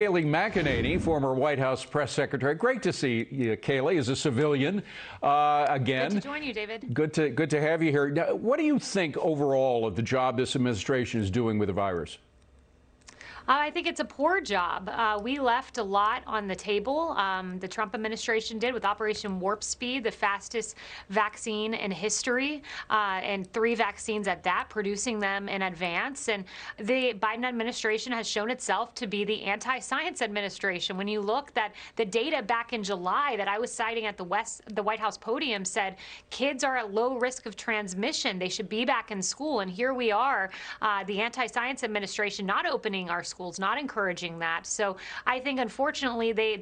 Kayleigh McEnany, former White House press secretary. Great to see you, Kayleigh, as a civilian again. Good to join you, David. Good to have you here. Now, what do you think overall of the job this administration is doing with the virus? I think it's a poor job. We left a lot on the table. The Trump administration did with Operation Warp Speed, the fastest vaccine in history, and 3 vaccines at that, producing them in advance. And the Biden administration has shown itself to be the anti-science administration. When you look at the data back in July that I was citing at the White House podium said kids are at low risk of transmission. They should be back in school. And here we are, the anti-science administration not opening our schools, not encouraging that. So I think, unfortunately, they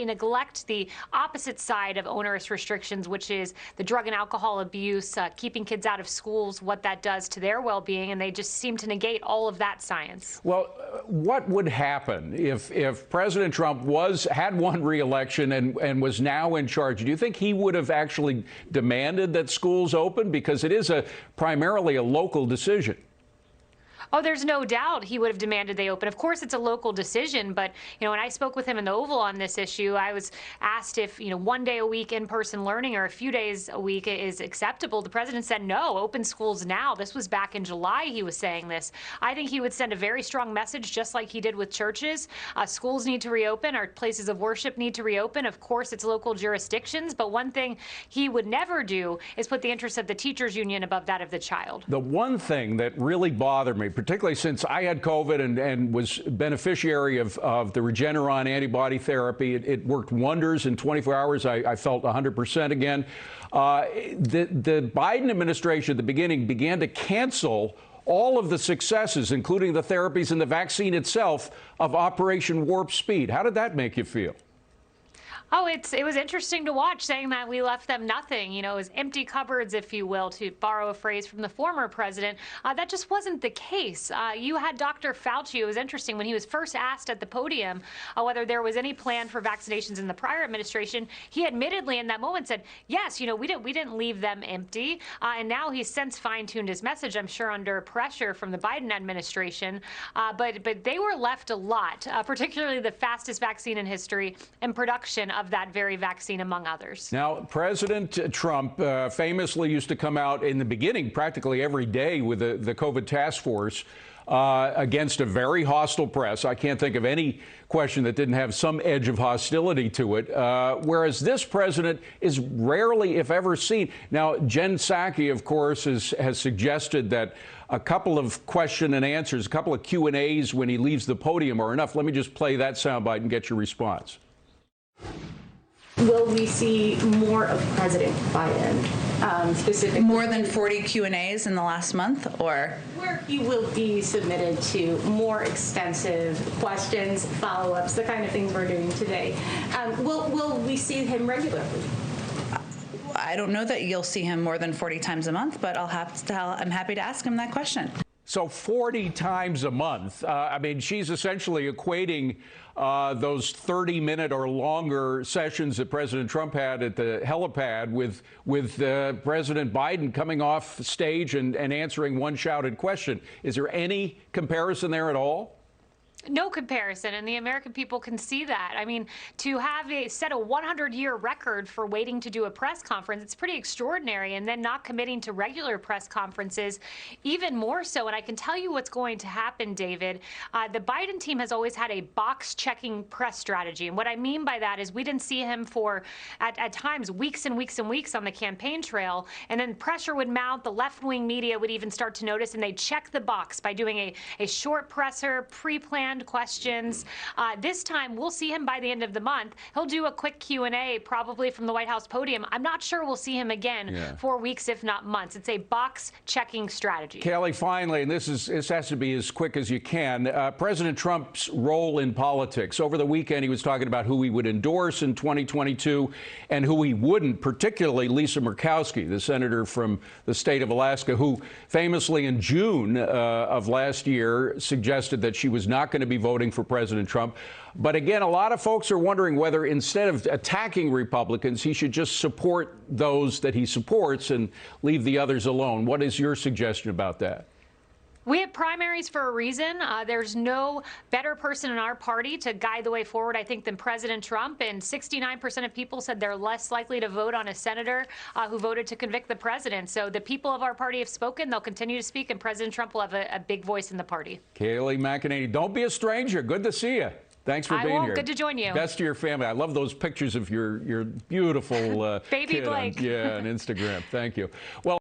neglect the opposite side of onerous restrictions, which is the drug and alcohol abuse, keeping kids out of schools, what that does to their well-being, and they just seem to negate all of that science. Well, what would happen if President Trump had won re-election and was now in charge? Do you think he would have actually demanded that schools open? Because it is primarily a local decision. Oh, there's no doubt he would have demanded they open. Of course, it's a local decision, but, when I spoke with him in the Oval on this issue, I was asked if, 1 day a week in-person learning or a few days a week is acceptable. The president said, no, open schools now. This was back in July he was saying this. I think he would send a very strong message, just like he did with churches. Schools need to reopen. Our places of worship need to reopen. Of course, it's local jurisdictions, but one thing he would never do is put the interests of the teachers union above that of the child. The one thing that really bothered me, particularly since I had COVID and was beneficiary of the Regeneron antibody therapy. It worked wonders. In 24 hours, I felt 100% again. The Biden administration at the beginning began to cancel all of the successes, including the therapies and the vaccine itself, of Operation Warp Speed. How did that make you feel? Oh, it was interesting to watch, saying that we left them nothing. It was empty cupboards, if you will, to borrow a phrase from the former president. That just wasn't the case. You had Dr. Fauci. It was interesting when he was first asked at the podium whether there was any plan for vaccinations in the prior administration. He admittedly in that moment said, yes, we didn't leave them empty. And now he's since fine-tuned his message, I'm sure, under pressure from the Biden administration. But they were left a lot, particularly the fastest vaccine in history and production of that very vaccine, among others. Now, President Trump famously used to come out in the beginning practically every day with the COVID task force against a very hostile press. I can't think of any question that didn't have some edge of hostility to it, whereas this president is rarely, if ever, seen. Now, Jen Psaki, of course, has suggested that a couple of question and answers, a couple of Q&As when he leaves the podium are enough. Let me just play that soundbite and get your response. Will we see more of President Biden, specifically? More than 40 Q&As in the last month, or? Where he will be submitted to more extensive questions, follow-ups, the kind of things we're doing today. Will we see him regularly? I don't know that you'll see him more than 40 times a month, but I'm happy to ask him that question. So 40 times a month. I mean, she's essentially equating those 30-minute or longer sessions that President Trump had at the helipad with President Biden coming off stage and answering one shouted question. Is there any comparison there at all? No comparison, and the American people can see that. I mean, to have set a 100-year record for waiting to do a press conference, it's pretty extraordinary, and then not committing to regular press conferences, even more so. And I can tell you what's going to happen, David. The Biden team has always had a box-checking press strategy, and what I mean by that is we didn't see him for, at times, weeks and weeks and weeks on the campaign trail, and then pressure would mount, the left-wing media would even start to notice, and they'd check the box by doing a short presser, pre-planned questions. This time, we'll see him by the end of the month. He'll do a quick Q&A, probably from the White House podium. I'm not sure we'll see him again for weeks, if not months. It's a box-checking strategy. Kayleigh, finally, and this has to be as quick as you can, President Trump's role in politics. Over the weekend, he was talking about who he would endorse in 2022 and who he wouldn't, particularly Lisa Murkowski, the senator from the state of Alaska, who famously in June of last year suggested that she was not going to be voting for President Trump. But again, a lot of folks are wondering whether instead of attacking Republicans, he should just support those that he supports and leave the others alone. What is your suggestion about that? We have primaries for a reason. There's no better person in our party to guide the way forward, I think, than President Trump. And 69% of people said they're less likely to vote on a senator who voted to convict the president. So the people of our party have spoken. They'll continue to speak, and President Trump will have a big voice in the party. Kayleigh McEnany, don't be a stranger. Good to see you. Thanks for being here. Good to join you. Best to your family. I love those pictures of your beautiful baby kid Blake. on Instagram. Thank you. Well.